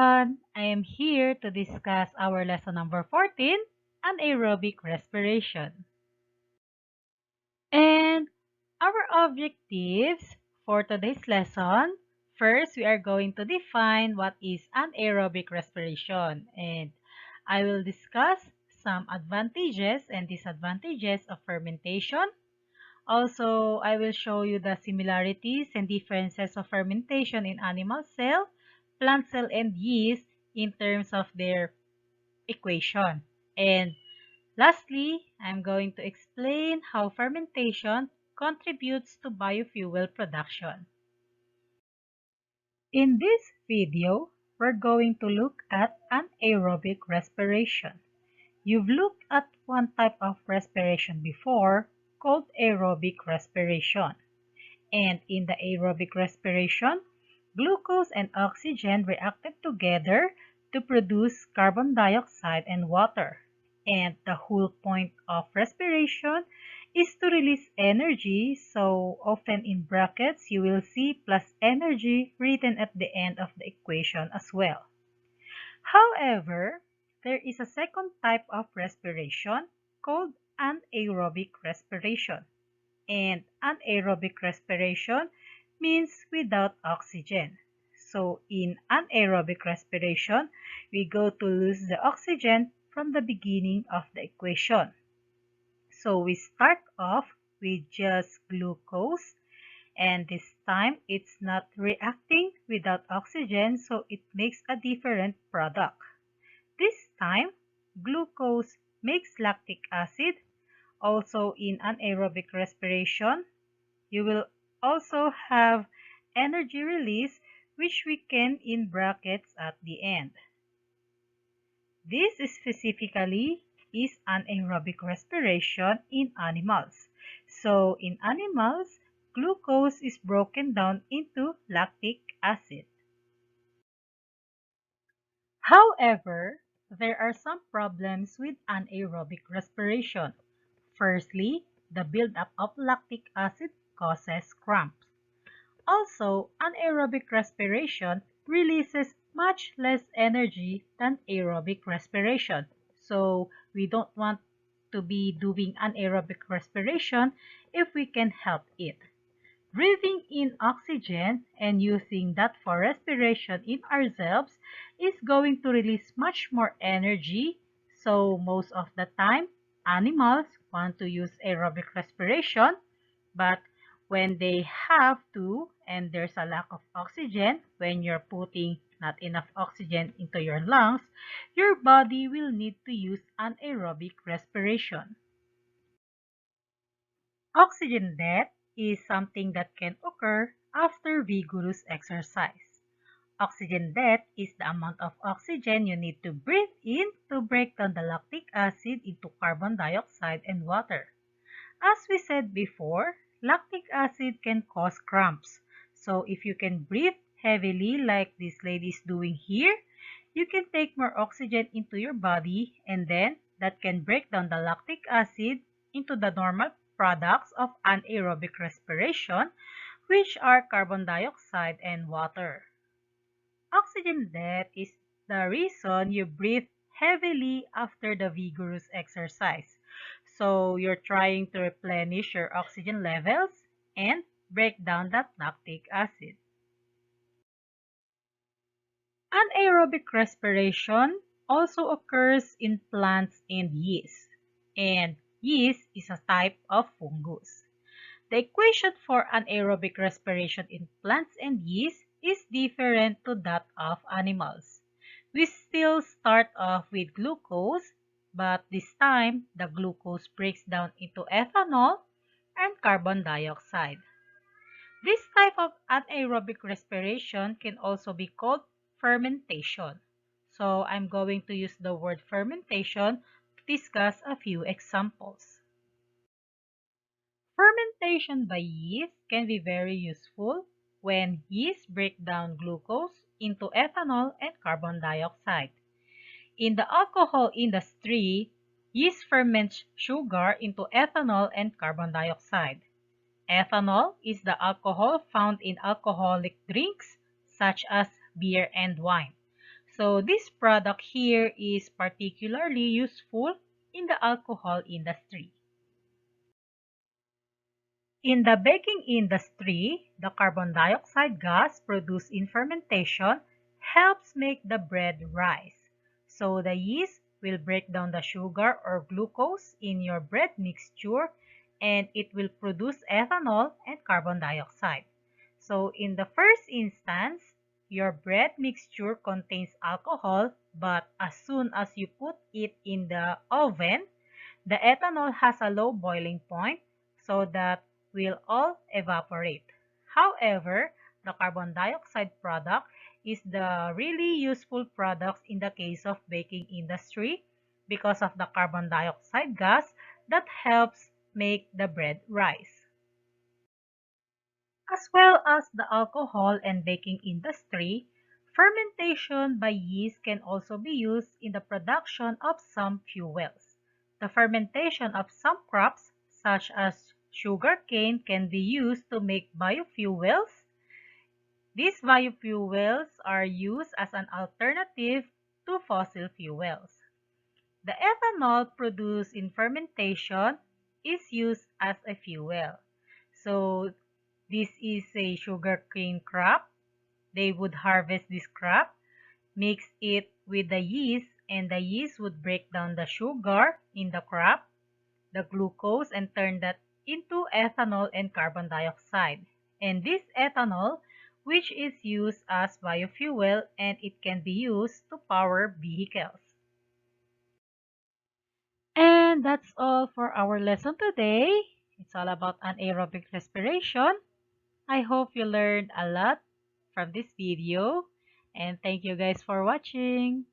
everyone! I am here to discuss our lesson number 14, Anaerobic Respiration. And our objectives for today's lesson, first we are going to define what is anaerobic respiration, and I will discuss some advantages and disadvantages of fermentation. Also, I will show you the similarities and differences of fermentation in animal cell, plant cell, and yeast in terms of their equation. And lastly, I'm going to explain how fermentation contributes to biofuel production. In this video, we're going to look at anaerobic respiration. You've looked at one type of respiration before called aerobic respiration. And in the aerobic respiration, glucose and oxygen reacted together to produce carbon dioxide and water. And the whole point of respiration is to release energy, so often in brackets you will see plus energy written at the end of the equation as well. However, there is a second type of respiration called anaerobic respiration. And anaerobic respiration means without oxygen. So in anaerobic respiration, we go to lose the oxygen from the beginning of the equation. So we start off with just glucose, and this time it's not reacting without oxygen, so it makes a different product. This time, glucose makes lactic acid. Also in anaerobic respiration, you will also have energy release, which we can in brackets at the end. This specifically is anaerobic respiration in animals. So in animals, glucose is broken down into lactic acid. However, there are some problems with anaerobic respiration. Firstly, the buildup of lactic acid causes cramps. Also, anaerobic respiration releases much less energy than aerobic respiration. So, we don't want to be doing anaerobic respiration if we can help it. Breathing in oxygen and using that for respiration in ourselves is going to release much more energy. So most of the time, animals want to use aerobic respiration, but when they have to and there's a lack of oxygen, when you're putting not enough oxygen into your lungs, your body will need to use anaerobic respiration. Oxygen debt is something that can occur after vigorous exercise. Oxygen debt is the amount of oxygen you need to breathe in to break down the lactic acid into carbon dioxide and water. As we said before, lactic acid can cause cramps. So if you can breathe heavily like this lady is doing here, you can take more oxygen into your body, and then that can break down the lactic acid into the normal products of anaerobic respiration, which are carbon dioxide and water. Oxygen debt is the reason you breathe heavily after the vigorous exercise. So you're trying to replenish your oxygen levels and break down that lactic acid. Anaerobic respiration also occurs in plants and yeast. And yeast is a type of fungus. The equation for anaerobic respiration in plants and yeast is different to that of animals. We still start off with glucose, but this time the glucose breaks down into ethanol and carbon dioxide. This type of anaerobic respiration can also be called fermentation. So I'm going to use the word fermentation to discuss a few examples. Fermentation by yeast can be very useful when yeast break down glucose into ethanol and carbon dioxide. In the alcohol industry, yeast ferments sugar into ethanol and carbon dioxide. Ethanol is the alcohol found in alcoholic drinks such as beer and wine. So this product here is particularly useful in the alcohol industry. In the baking industry, the carbon dioxide gas produced in fermentation helps make the bread rise. So the yeast will break down the sugar or glucose in your bread mixture and it will produce ethanol and carbon dioxide. So in the first instance, your bread mixture contains alcohol, but as soon as you put it in the oven, the ethanol has a low boiling point, so that will all evaporate. However, the carbon dioxide product is the really useful product in the case of baking industry because of the carbon dioxide gas that helps make the bread rise. As well as the alcohol and baking industry, fermentation by yeast can also be used in the production of some fuels. The fermentation of some crops, such as sugarcane, can be used to make biofuels. These biofuels are used as an alternative to fossil fuels. The ethanol produced in fermentation is used as a fuel. So this is a sugarcane crop. They would harvest this crop, mix it with the yeast, and the yeast would break down the sugar in the crop, the glucose, and turn that into ethanol and carbon dioxide. And this ethanol, which is used as biofuel, and it can be used to power vehicles. And that's all for our lesson today. It's all about anaerobic respiration. I hope you learned a lot from this video, and thank you guys for watching.